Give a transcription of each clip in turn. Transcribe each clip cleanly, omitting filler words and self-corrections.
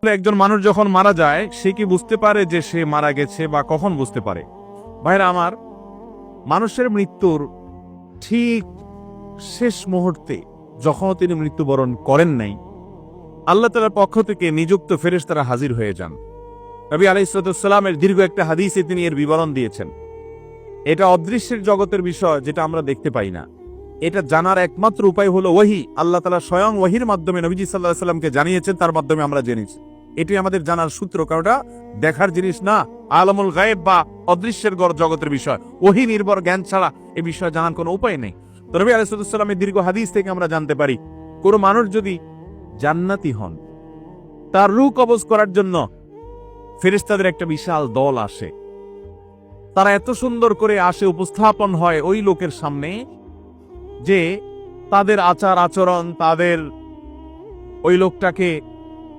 একজন মানুষ যখন মারা যায় সে কি বুঝতে পারে যে সে মারা গেছে বা কখন বুঝতে পারে? ভাইরা আমার, মানুষের মৃত্যুর ঠিক শেষ মুহূর্তে যখন তিনি মৃত্যুবরণ করেন নাই, আল্লাহ তাআলার পক্ষ থেকে নিযুক্ত ফেরেশতারা হাজির হয়ে যান। নবী আলাইহিস সালামের দীর্ঘ একটা হাদিসে তিনি এর বিবরণ দিয়েছেন। এটা অদৃশ্যের জগতের বিষয়, যেটা আমরা দেখতে পাই না। এটা জানার একমাত্র উপায় হলো ওহী। আল্লাহ তাআলা স্বয়ং ওহীর মাধ্যমে নবীজি সাল্লাল্লাহু আলাইহি সাল্লামকে জানিয়েছেন, তার মাধ্যমে আমরা জেনেছি। এটি আমাদের জানার সূত্র, কারণটা দেখার জিনিস না, আলমুল গায়েব বা অদৃশ্যের জগতের বিষয়। ওহী নির্ভর জ্ঞান ছাড়া এ বিষয়ে জানার কোনো উপায় নেই। তো নবী আলাইহিস সালামের দীর্ঘ হাদিস থেকে আমরা জানতে পারি, কোন মানুষ যদি জান্নাতি হন, তার রূহ কবজ করার জন্য ফেরেশতাদের একটা বিশাল দল আসে। তারা এত সুন্দর করে আসে, উপস্থাপন হয় ওই লোকের সামনে যে তাদের আচার আচরণ, তাদের ওই লোকটাকে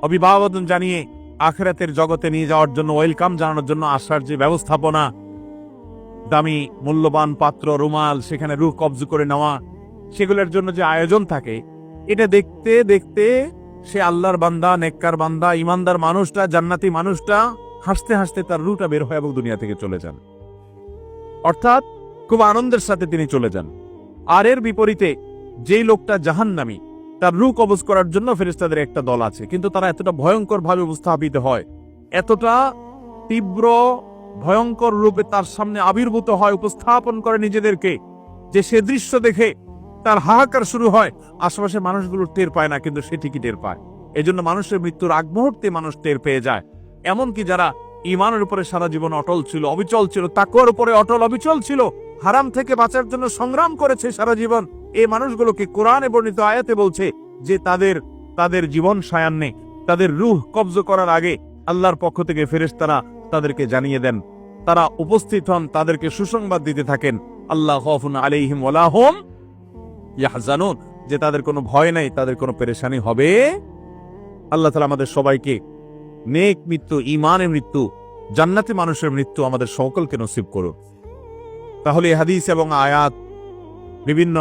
অভিবাদন জানিয়ে আখিরাতের জগতে নিয়ে যাওয়ার জন্য, ওয়েলকাম জানানোর জন্য আসার যে ব্যবস্থাপনা, দামি মূল্যবান পাত্র, রুমাল, সেখানে রূহ কবজ করে নেওয়া, সেগুলোর জন্য যে আয়োজন থাকে, এটা দেখতে দেখতে সে আল্লাহর বান্দা, নেককার বান্দা, ইমানদার মানুষটা, জান্নাতি মানুষটা হাসতে হাসতে তার রূহটা বের হয় এবং দুনিয়া থেকে চলে যান। অর্থাৎ খুব আনন্দের সাথে তিনি চলে যান। আর এর বিপরীতে যেই লোকটা জাহান্নামী, তার রূহ কবজ করার জন্য ফেরেশতাদের একটা দল আছে, কিন্তু তারা এতটা ভয়ঙ্কর ভাবে উপস্থাপিত হয়, এতটা তীব্র ভয়ঙ্কর রূপে তার সামনে আবির্ভূত হয়, উপস্থাপন করে নিজেদেরকে, যে সে দৃশ্য দেখে তার হাহাকার শুরু হয়। আশেপাশে মানুষগুলো টের পায় না, কিন্তু সে ঠিকই টের পায়। এই জন্য মানুষের মৃত্যুর আগ মুহূর্তে মানুষ টের পেয়ে যায়। এমনকি যারা ইমানের উপরে সারা জীবন অটল ছিল, অবিচল ছিল, তাকওয়ার উপরে অটল অবিচল ছিল, হারাম থেকে বাঁচার জন্য সংগ্রাম করেছে সারা জীবন, এই মানুষগুলোকে কোরআনে বর্ণিত আয়াতে বলছে যে তাদের জীবন সায়ান্নে, তাদের রূহ কবজ করার আগে আল্লাহর পক্ষ থেকে ফেরেশতারা তাদেরকে জানিয়ে দেন, তারা উপস্থিত হন, তাদেরকে সুসংবাদ দিতে থাকেন, আল্লাহ খাউফুন আলাইহিম ওয়ালা হুম ইয়াহজানুন, যে তাদের কোনো ভয় নাই, তাদের কোনো পেরেশানি হবে। আল্লাহ তাআলা আমাদের সবাইকে নেক মৃত্যু, ঈমানের মৃত্যু, জান্নাতি মানুষের মৃত্যু আমাদের সকলকে নসিব করুন। তাহলে হাদিস এবং আয়াত, বিভিন্ন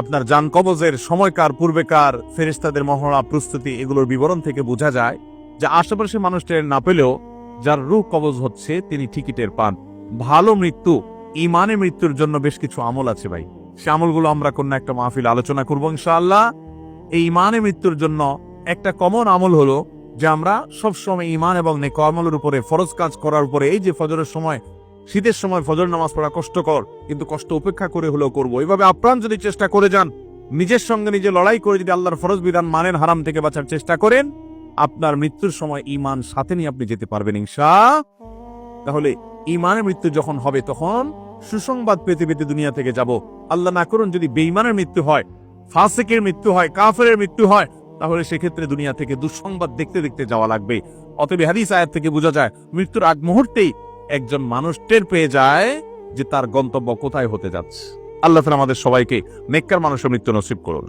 আপনার জান কবজের সময়কার, পূর্বেকার ফেরেশতাদের মহড়া, প্রস্তুতি, এগুলোর বিবরণ থেকে বোঝা যায় যে আশেপাশে মানুষ টের না পেলেও যার রূহ কবজ হচ্ছে তিনি ঠিকই টের পান। ভালো মৃত্যু, ঈমানের মৃত্যুর জন্য বেশ কিছু আমল আছে ভাই। সে আমলগুলো আমরা কোন একটা মাহফিল আলোচনা করবো ইনশাআল্লাহ। এই ঈমানের মৃত্যুর জন্য একটা কমন আমল হলো যে আমরা সবসময় ঈমান এবং নেক আমলের উপরে, ফরজ কাজ করার উপরে, এই যে ফজরের সময়, শীতের সময় ফজর নামাজ পড়া কষ্টকর, কিন্তু কষ্ট উপেক্ষা করে হলেও করবো। এইভাবে আপ্রাণ যদি চেষ্টা করে যান, নিজের সঙ্গে নিজে লড়াই করে যদি আল্লাহর ফরজ বিধান মানেন, হারাম থেকে বাঁচার চেষ্টা করেন, আপনার মৃত্যুর সময় ঈমান সাথে নিয়ে আপনি যেতে পারবেন ইনশাআল্লাহ। তাহলে ঈমানের মৃত্যু যখন হবে তখন সুসংবাদ পেতে পেতে দুনিয়া থেকে যাব। আল্লাহ না করুন যদি বেঈমানের মৃত্যু হয়, ফাসিকের মৃত্যু হয়, কাফেরের মৃত্যু হয়, তাহলে সেক্ষেত্রে দুনিয়া থেকে দুঃসংবাদ দেখতে দেখতে যাওয়া লাগবে। অতএব হাদিস আয়াত থেকে বোঝা যায় মৃত্যুর আগ মুহূর্তেই একজন মানুষ টের পেয়ে যায় যে তার গন্তব্য কোথায় হতে যাচ্ছে। আল্লাহ তাআলা আমাদের সবাইকে নেককার মানুষের মৃত্যু নসিব করুন।